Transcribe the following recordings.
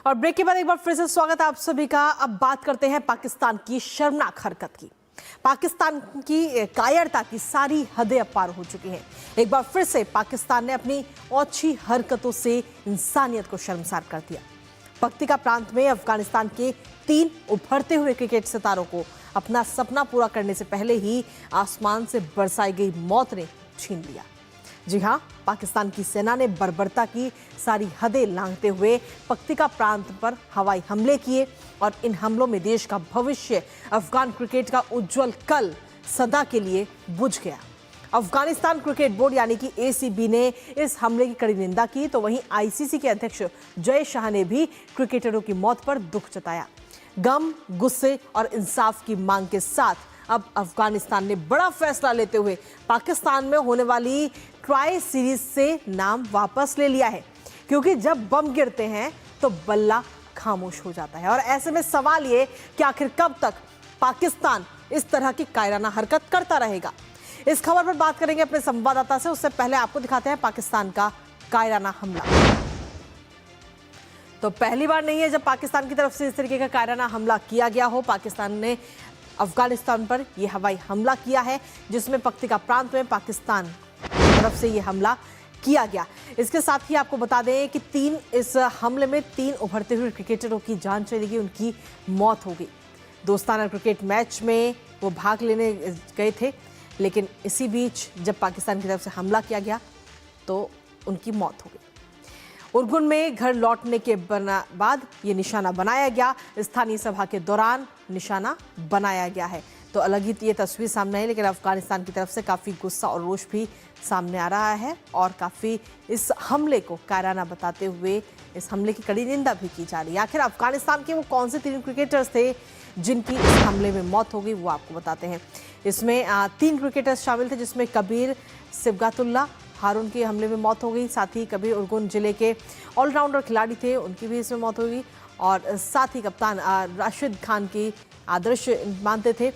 और ब्रेक के बाद एक बार फिर से स्वागत है आप सभी का। अब बात करते हैं पाकिस्तान की शर्मनाक हरकत की। पाकिस्तान की कायरता की सारी हदें अब पार हो चुकी हैं। एक बार फिर से पाकिस्तान ने अपनी ओछी हरकतों से इंसानियत को शर्मसार कर दिया। पक्तिका प्रांत में अफगानिस्तान के 3 उभरते हुए क्रिकेट सितारों को अपना सपना पूरा करने से पहले ही आसमान से बरसाई गई मौत ने छीन लिया। जी हां, पाकिस्तान की सेना ने बर्बरता की सारी हदें लांघते हुए पक्तिका प्रांत पर हवाई हमले किए और इन हमलों में देश का भविष्य, अफगान क्रिकेट का उज्जवल कल सदा के लिए बुझ गया। अफगानिस्तान क्रिकेट बोर्ड यानी कि ACB ने इस हमले की कड़ी निंदा की, तो वहीं ICC के अध्यक्ष जय शाह ने भी क्रिकेटरों की मौत पर दुख जताया। गम, गुस्से और इंसाफ की मांग के साथ अब अफगानिस्तान ने बड़ा फैसला लेते हुए पाकिस्तान में होने वाली ट्राई सीरीज से नाम वापस ले लिया है, क्योंकि जब बम गिरते हैं तो बल्ला खामोश हो जाता है। और ऐसे में सवाल ये कि आखिर कब तक पाकिस्तान इस तरह की कायराना हरकत करता रहेगा। इस खबर पर बात करेंगे अपने संवाददाता से। उससे पहले आपको दिखाते हैं पाकिस्तान का कायराना हमला। तो पहली बार नहीं है जब पाकिस्तान की तरफ से इस तरीके का कायराना हमला किया गया हो। पाकिस्तान ने अफगानिस्तान पर यह हवाई हमला किया है, जिसमें पक्तिका प्रांत में पाकिस्तान की तरफ से यह हमला किया गया। इसके साथ ही आपको बता दें कि इस हमले में 3 उभरते हुए क्रिकेटरों की जान चली गई, उनकी मौत हो गई। दोस्ताना क्रिकेट मैच में वो भाग लेने गए थे, लेकिन इसी बीच जब पाकिस्तान की तरफ से हमला किया गया तो उनकी मौत हो गई। उर्गुन में घर लौटने के बाद ये निशाना बनाया गया। स्थानीय सभा के दौरान निशाना बनाया गया है। तो अलग ही ये तस्वीर सामने आई, लेकिन अफगानिस्तान की तरफ से काफ़ी गुस्सा और रोष भी सामने आ रहा है और काफ़ी इस हमले को कायराना बताते हुए इस हमले की कड़ी निंदा भी की जा रही है। आखिर अफगानिस्तान के वो कौन से 3 क्रिकेटर्स थे जिनकी इस हमले में मौत हो गई, वो आपको बताते हैं। इसमें 3 क्रिकेटर्स शामिल थे, जिसमें कबीर सिबगातुल्ला हारून की हमले में मौत हो गई। साथ ही कबीर उर्गुन जिले के ऑलराउंडर खिलाड़ी थे, उनकी भी इसमें मौत हो गई। और साथ ही कप्तान राशिद खान की आदर्श मानते थे।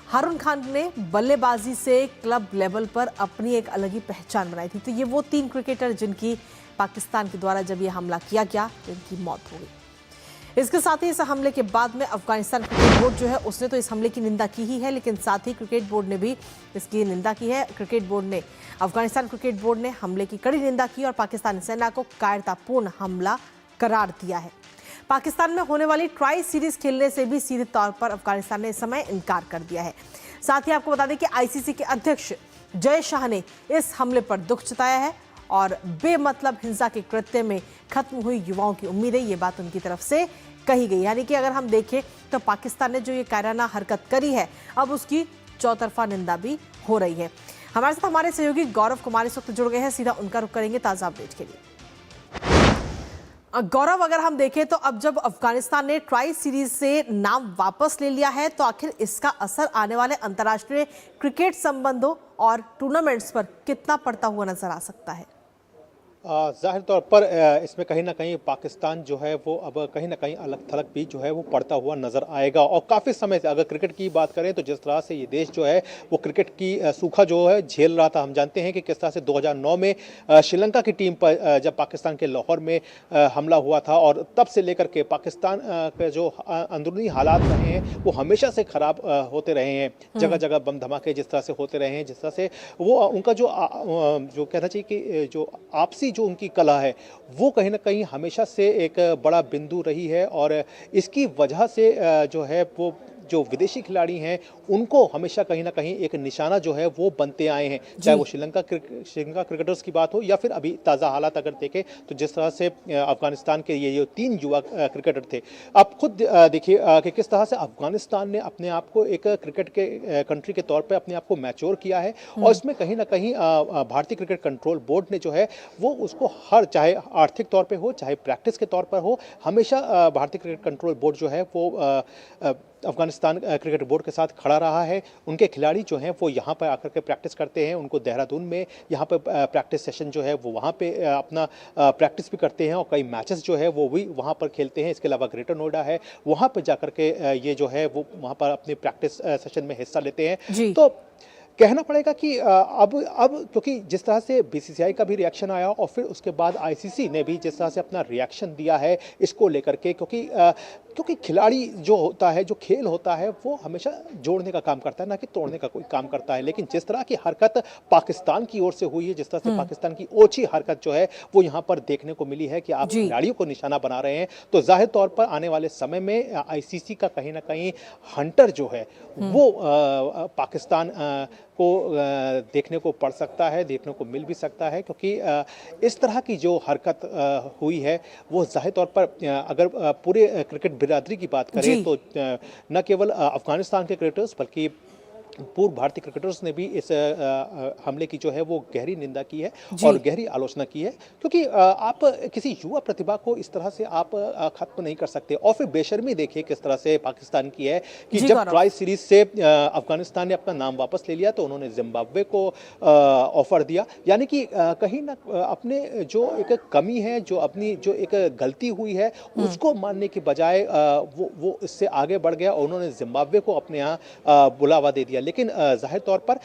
हारून खान ने बल्लेबाजी से क्लब लेवल पर अपनी एक अलग ही पहचान बनाई थी। तो ये वो 3 क्रिकेटर जिनकी पाकिस्तान के द्वारा जब ये हमला किया गया तो इनकी मौत हो गई। इसके साथ ही इस हमले के बाद में अफगानिस्तान क्रिकेट बोर्ड जो है उसने तो इस हमले की निंदा की ही है, लेकिन साथ ही क्रिकेट बोर्ड ने भी इसकी निंदा की है। अफगानिस्तान क्रिकेट बोर्ड ने हमले की कड़ी निंदा की और पाकिस्तानी सेना को कायरतापूर्ण हमला करार दिया है। पाकिस्तान में होने वाली ट्राई सीरीज खेलने से भी सीधे तौर पर अफगानिस्तान ने इस समय इनकार कर दिया है। साथ ही आपको बता दें कि ICC के अध्यक्ष जय शाह ने इस हमले पर दुख जताया है और बेमतलब हिंसा के कृत्य में खत्म हुई युवाओं की उम्मीदें, ये बात उनकी तरफ से कही गई। यानी कि अगर हम देखें तो पाकिस्तान ने जो ये कायराना हरकत करी है, अब उसकी चौतरफा निंदा भी हो रही है। हमारे साथ हमारे सहयोगी गौरव कुमार इस वक्त जुड़ गए हैं, सीधा उनका रुख करेंगे ताज़ा अपडेट के लिए। गौरव, अगर हम देखें तो अब जब अफगानिस्तान ने ट्राई सीरीज से नाम वापस ले लिया है, तो आखिर इसका असर आने वाले अंतर्राष्ट्रीय क्रिकेट संबंधों और टूर्नामेंट्स पर कितना पड़ता हुआ नजर आ सकता है? ज़ाहिर तौर पर इसमें कहीं ना कहीं पाकिस्तान जो है वो अब कहीं ना कहीं अलग थलग भी जो है वो पड़ता हुआ नज़र आएगा। और काफ़ी समय से अगर क्रिकेट की बात करें तो जिस तरह से ये देश जो है वो क्रिकेट की सूखा जो है झेल रहा था, हम जानते हैं कि किस तरह से 2009 में श्रीलंका की टीम पर जब पाकिस्तान के लाहौर में हमला हुआ था, और तब से लेकर के पाकिस्तान के जो अंदरूनी हालात रहे हैं वो हमेशा से ख़राब होते रहे हैं। जगह जगह बम धमाके जिस तरह से होते रहे हैं, जिस तरह से वो उनका जो कहना चाहिए कि जो आपसी जो उनकी कला है वो कहीं ना कहीं हमेशा से एक बड़ा बिंदु रही है। और इसकी वजह से जो है वो जो विदेशी खिलाड़ी हैं उनको हमेशा कहीं ना कहीं एक निशाना जो है वो बनते आए हैं, चाहे वो श्रीलंका क्रिकेटर्स की बात हो या फिर अभी ताज़ा हालात अगर देखें तो जिस तरह से अफगानिस्तान के ये 3 युवा क्रिकेटर थे। आप खुद देखिए कि किस तरह से अफगानिस्तान ने अपने आप को एक क्रिकेट के कंट्री के तौर पर अपने आप को मैच्योर किया है। और इसमें कहीं ना कहीं भारतीय क्रिकेट कंट्रोल बोर्ड ने जो है वो उसको हर, चाहे आर्थिक तौर पर हो चाहे प्रैक्टिस के तौर पर हो, हमेशा भारतीय क्रिकेट कंट्रोल बोर्ड जो है वो अफगानिस्तान क्रिकेट बोर्ड के साथ खड़ा रहा है। उनके खिलाड़ी जो हैं वो यहाँ पर आकर के प्रैक्टिस करते हैं, उनको देहरादून में यहाँ पर प्रैक्टिस सेशन जो है वो वहाँ पे अपना प्रैक्टिस भी करते हैं और कई मैचेस जो है वो भी वहाँ पर खेलते हैं। इसके अलावा ग्रेटर नोएडा है, वहाँ पर जाकर के ये जो है वो वहाँ पर अपने प्रैक्टिस सेशन में हिस्सा लेते हैं। तो कहना पड़ेगा कि अब क्योंकि जिस तरह से बीसीसीआई का भी रिएक्शन आया और फिर उसके बाद आईसीसी ने भी जिस तरह से अपना रिएक्शन दिया है इसको लेकर के, क्योंकि खिलाड़ी जो होता है, जो खेल होता है, वो हमेशा जोड़ने का काम करता है, ना कि तोड़ने का कोई काम करता है। लेकिन जिस तरह की हरकत पाकिस्तान की ओर से हुई है, जिस तरह से पाकिस्तान की ओछी हरकत जो है वो यहाँ पर देखने को मिली है कि आप खिलाड़ियों को निशाना बना रहे हैं, तो जाहिर तौर पर आने वाले समय में आईसीसी का कहीं ना कहीं हंटर जो है वो पाकिस्तान को देखने को पड़ सकता है, देखने को मिल भी सकता है, क्योंकि इस तरह की जो हरकत हुई है वो जाहिर तौर पर अगर पूरे क्रिकेट बिरादरी की बात करें तो न केवल अफगानिस्तान के क्रिकेटर्स बल्कि पूर्व भारतीय क्रिकेटर्स ने भी इस हमले की जो है वो गहरी निंदा की है और गहरी आलोचना की है, क्योंकि आप किसी युवा प्रतिभा को इस तरह से आप खत्म नहीं कर सकते। और फिर बेशर्मी देखिए किस तरह से पाकिस्तान की है कि जब ट्राई सीरीज से अफगानिस्तान ने अपना नाम वापस ले लिया तो उन्होंने जिम्बाब्वे को ऑफर दिया, यानी कि कहीं ना अपने जो एक कमी है, जो अपनी जो एक गलती हुई है उसको मानने के बजाय वो इससे आगे बढ़ गया और उन्होंने जिम्बाब्वे को अपने यहाँ बुलावा दे दिया। लेकिन जाहिर तौर पर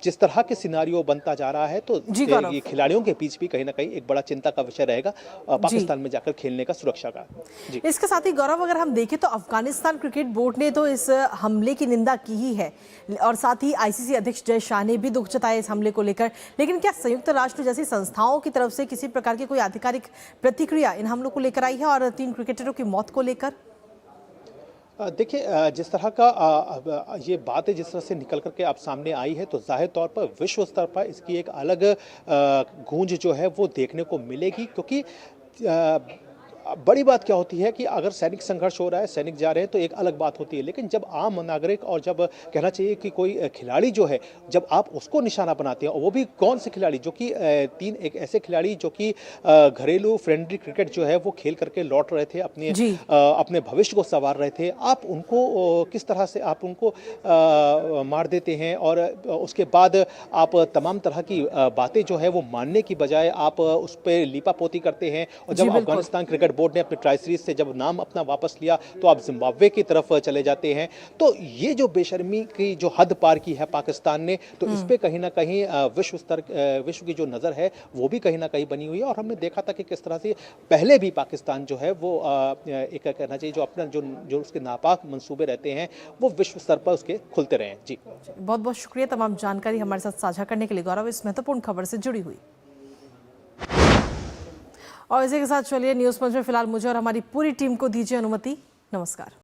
जिस तरह के सिनारियो बनता जा रहा है तो ये खिलाड़ियों के बीच भी कहीं ना कहीं एक बड़ा चिंता का विषय रहेगा पाकिस्तान में जाकर खेलने का, सुरक्षा का। जी। इसके साथ ही गौरव, अगर हम देखें तो अफगानिस्तान क्रिकेट बोर्ड ने तो इस हमले की निंदा की ही है और साथ ही आईसीसी अध्यक्ष जय शाह ने भी दुख जताया इस हमले को लेकर, लेकिन क्या संयुक्त राष्ट्र जैसी संस्थाओं की तरफ से किसी प्रकार की कोई आधिकारिक प्रतिक्रिया इन हमलों को लेकर आई है और 3 क्रिकेटरों की मौत को लेकर? देखिए, जिस तरह का ये बात है जिस तरह से निकल करके आप सामने आई है तो जाहिर तौर पर विश्व स्तर पर इसकी एक अलग गूंज जो है वो देखने को मिलेगी, क्योंकि बड़ी बात क्या होती है कि अगर सैनिक संघर्ष हो रहा है, सैनिक जा रहे हैं तो एक अलग बात होती है, लेकिन जब आम नागरिक और जब कहना चाहिए कि कोई खिलाड़ी जो है जब आप उसको निशाना बनाते हैं, और वो भी कौन से खिलाड़ी जो कि 3 एक ऐसे खिलाड़ी जो कि घरेलू फ्रेंडली क्रिकेट जो है वो खेल करके लौट रहे थे, अपने भविष्य को संवार रहे थे, आप उनको किस तरह से आप उनको मार देते हैं और उसके बाद आप तमाम तरह की बातें जो है वो मानने की बजाय आप उस पर लीपापोती करते हैं। और जब अफगानिस्तान क्रिकेट बोर्ड ने अपने ट्राई सीरीज से जब नाम अपना वापस लिया तो आप जिम्बाब्वे की तरफ चले जाते हैं, तो ये जो बेशर्मी की जो हद पार की है पाकिस्तान ने, तो इस पे कहीं ना कहीं विश्व की जो नज़र है वो भी कहीं ना कहीं बनी हुई है। और हमने देखा था कि किस तरह से पहले भी पाकिस्तान जो है वो एक कहना चाहिए जो अपना जो उसके नापाक मंसूबे रहते हैं वो विश्व स्तर पर उसके खुलते रहे हैं। जी, बहुत बहुत शुक्रिया तमाम जानकारी हमारे साथ साझा करने के लिए गौरव, इस महत्वपूर्ण खबर से जुड़ी हुई। और इसी के साथ चलिए न्यूज़ पंच में फिलहाल मुझे और हमारी पूरी टीम को दीजिए अनुमति। नमस्कार।